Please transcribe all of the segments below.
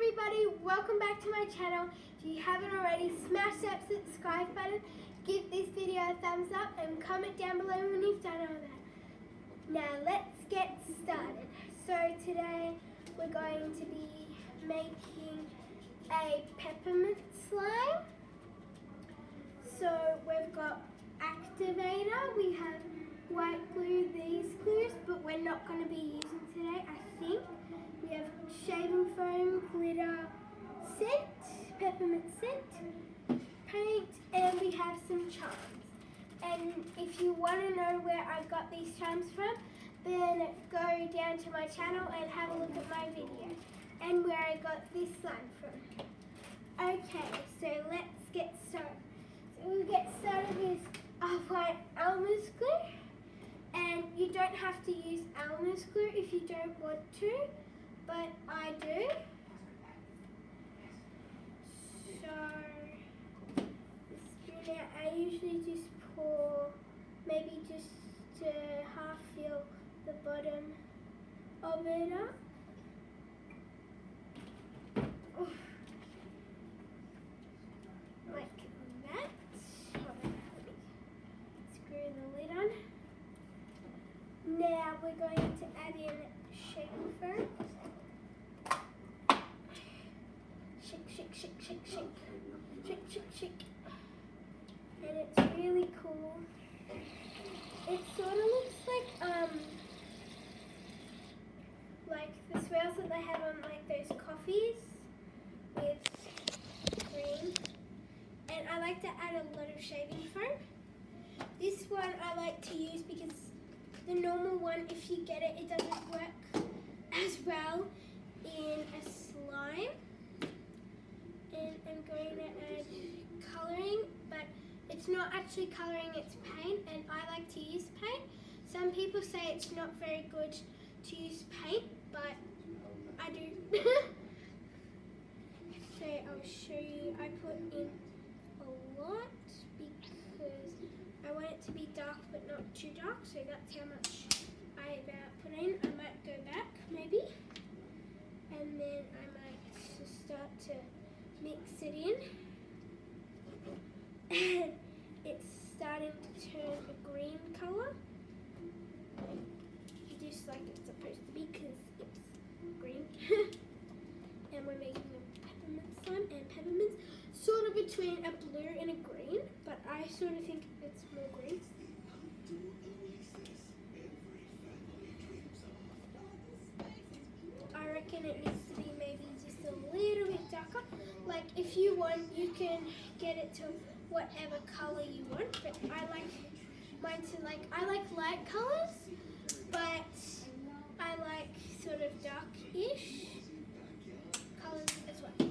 everybody, welcome back to my channel. If you haven't already, smash that subscribe button, give this video a thumbs up and comment down below when you've done all that. Now let's get started. So today we're going to be making a peppermint slime. So we've got activator, we have white glue, these glues, but we're not going to be using today, I think. We have shaving foam, glitter, scent, peppermint scent, paint, and we have some charms. And if you want to know where I got these charms from, then go down to my channel and have a look at my video and where I got this slime from. Okay, so let's get started. So we'll get started with white Elmer's glue. And you don't have to use Elmer's glue if you don't want to, but I do. So, the spoon out, I usually just pour, maybe just to half fill the bottom of it up. Like that. Screw the lid on. Now we're going to add in shaving foam. Shake, shake, shake, shake, shake. Shake, shake, shake. And it's really cool. It sort of looks like the swirls that they have on like those coffees with cream. And I like to add a lot of shaving foam. This one I like to use because the normal one, if you get it, it doesn't work as well in a slime. And I'm going to add colouring, but it's not actually colouring, it's paint, and I like to use paint. Some people say it's not very good to use paint, but I do. So I'll show you, I put in a lot because I want it to be dark but not too dark, so that's how much I put in. I might go back maybe, and then I might just start to mix it in. And it's starting to turn a green colour, just like it's supposed to be because it's green. And we're making a peppermint slime, and peppermint's sort of between a blue and a green, but I sort of think it's more green. I reckon it needs to be maybe just a little bit darker. Like if you want, you can get it to whatever colour you want, but I like mine to I like light colours, but I like sort of dark-ish colours as well.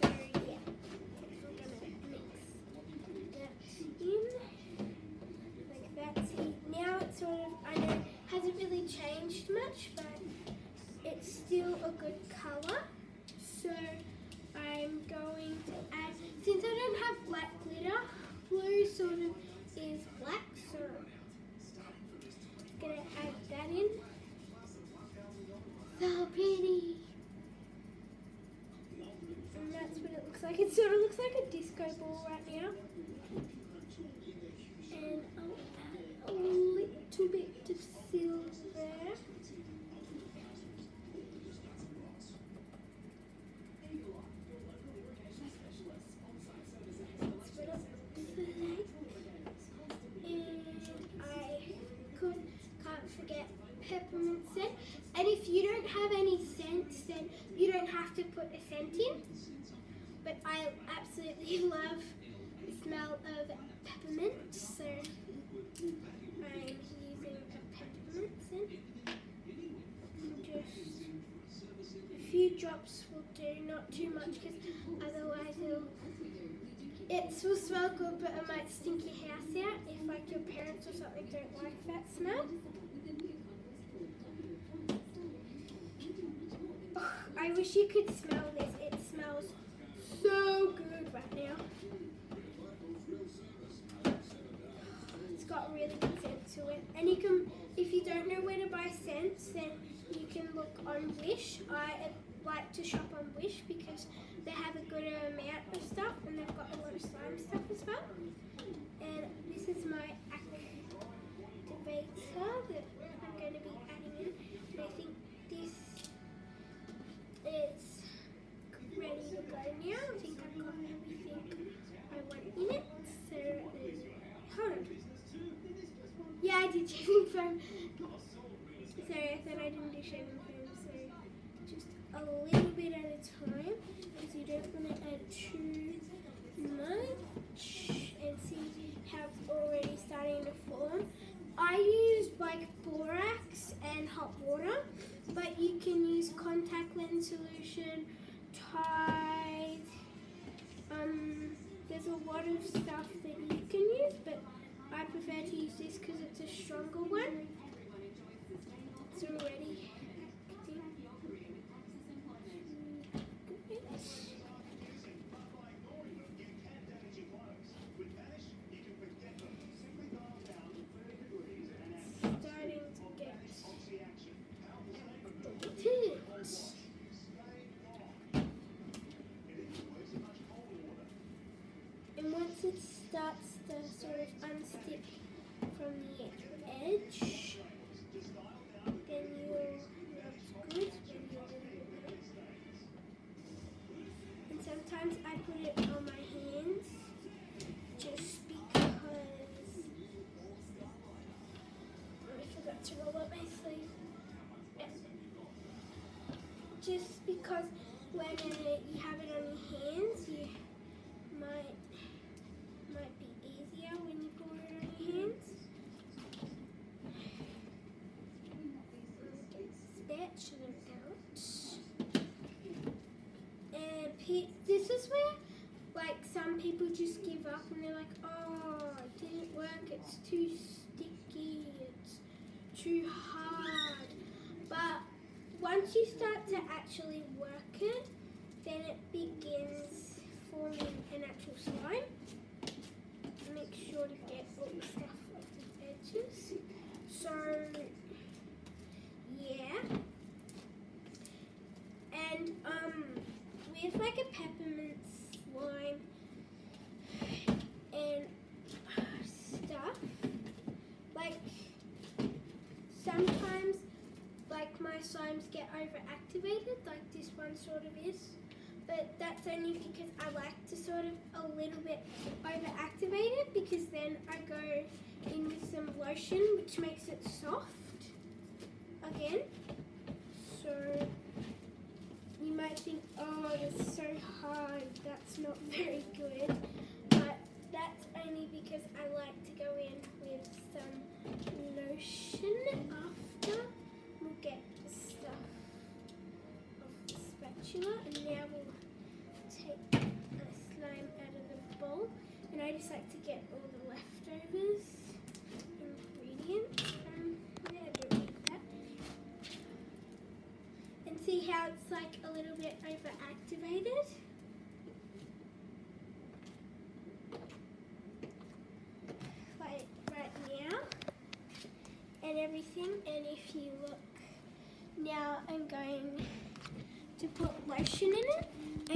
So yeah, we're going to mix that in like that. See, now it's sort of, I know, hasn't really changed much, but it's still a good colour. So I'm going to add, since I don't have black glitter, blue sort of is black, so I'm going to add that in. So pretty. And that's what it looks like. It sort of looks like a disco ball right now. And I'll add a little bit of silver. Peppermint scent, and if you don't have any scents, then you don't have to put a scent in, but I absolutely love the smell of peppermint, so I'm using a peppermint scent. Just a few drops will do, not too much, because otherwise it will smell good, but it might stink your house out if like your parents or something don't like that smell. I wish you could smell this. It smells so good right now. It's got really good scent to it. And you can, if you don't know where to buy scents, then you can look on Wish. like to shop on Wish because they have a good amount of stuff and they've got a lot of slime stuff as well. And this is my activator that I'm going to be adding in. And I think this is ready to go now. I think I've got everything I want in it. So, hold on. Yeah, I did shaving foam. Sorry, I thought I didn't do shaving foam. So, just a little bit at a time because you don't want to add too much. And see how it's already starting to form. I used like borax and hot water, but you can use contact lens solution, Tide. There's a lot of stuff that you can use, but I prefer to use this because it's a stronger one. It's already acting. Starting to get intense. And once it starts to sort of unstick from the edge, then that's good. Maybe a little bit more. And sometimes I put it on my hands just because I forgot to roll up my sleeve. Yeah. Just because when you have it on your hands, you might be easier when you pour it on your hands. Spatula out. And this is where like some people just give up and they're like, oh, it didn't work, it's too sticky, it's too hard. But once you start to actually work it, then it begins forming an actual slime. Make sure to get all the stuff off the edges. So, yeah. And with like a peppermint slime and stuff, like sometimes like my slimes get overactivated, like this one sort of is. But that's only because I like to sort of a little bit overactivate it because then I go in with some lotion which makes it soft again. So you might think, oh, it's so hard, that's not very good. But that's only because I like to go in with some lotion after. We'll get the stuff off the spatula and now we'll take the slime out of the bowl, and I just like to get all the leftovers ingredients from there. I don't need that. And see how it's like a little bit overactivated? Like right now and everything. And if you look now, I'm going to put lotion in it.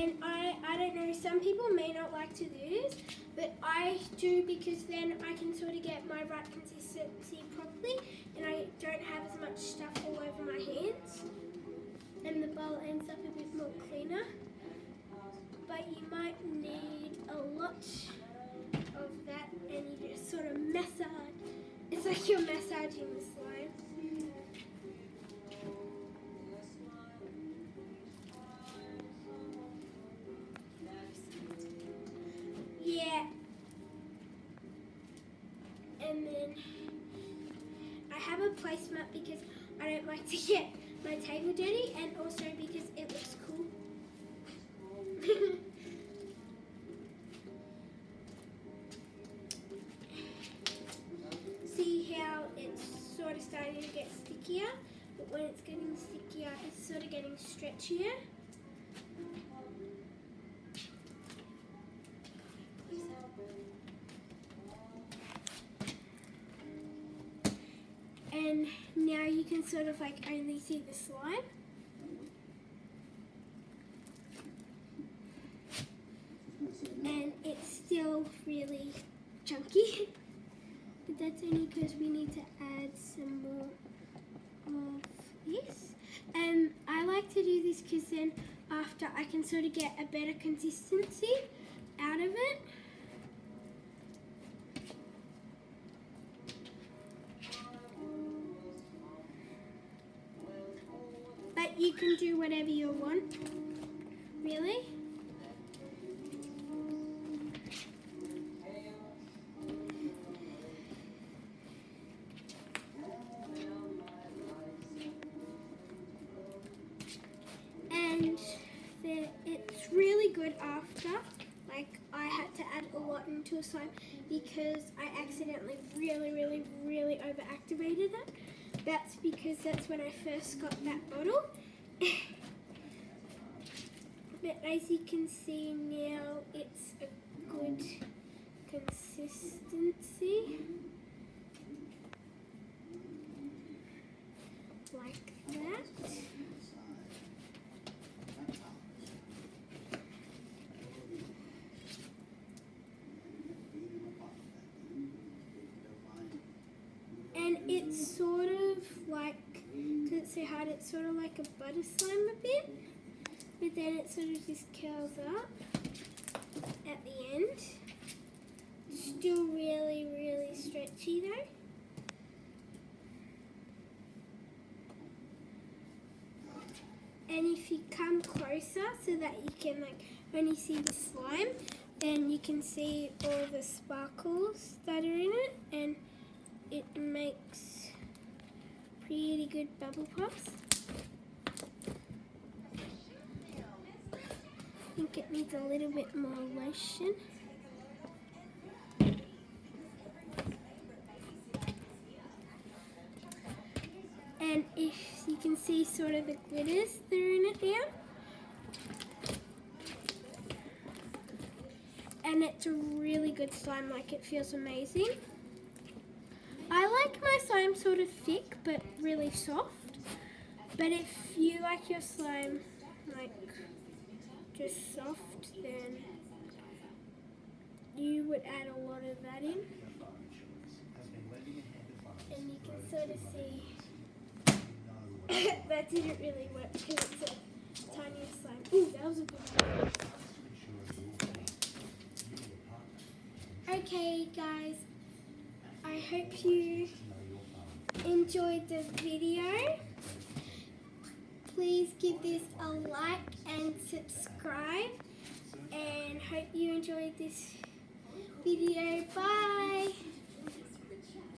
And I don't know, some people may not like to do this, but I do because then I can sort of get my right consistency properly and I don't have as much stuff all over my hands and the bowl ends up a bit more cleaner. But you might need a lot of that and you just sort of massage. It's like you're massaging the slime. Yeah, and then I have a placemat because I don't like to get my table dirty and also because it looks cool. See how it's sort of starting to get stickier, but when it's getting stickier, it's sort of getting stretchier. And now you can sort of like only see the slime. really chunky. But that's only because we need to add some more of this. And I like to do this because then after I can sort of get a better consistency out of it. But you can do whatever you want, really. And it's really good after. Like, I had to add a lot into a slime because I accidentally really overactivated it. That's because that's when I first got that bottle. But as you can see now, it's a good consistency. Like that. And it's sort of like, because it's so hard, it's sort of like a butter slime a bit, but then it sort of just curls up at the end. Still really stretchy though. And if you come closer so that you can like only see the slime, then you can see all the sparkles that are in it, and it makes pretty good bubble pops. I think it needs a little bit more lotion. And if you can see sort of the glitters that are in it now. And it's a really good slime, like it feels amazing. I like my slime sort of thick but really soft. But if you like your slime like just soft, then you would add a lot of that in. And you can sort of see that didn't really work because it's a tiny slime. Ooh, that was a good one. Okay guys, I hope you enjoyed the video. Please give this a like and subscribe, and hope you enjoyed this video. Bye.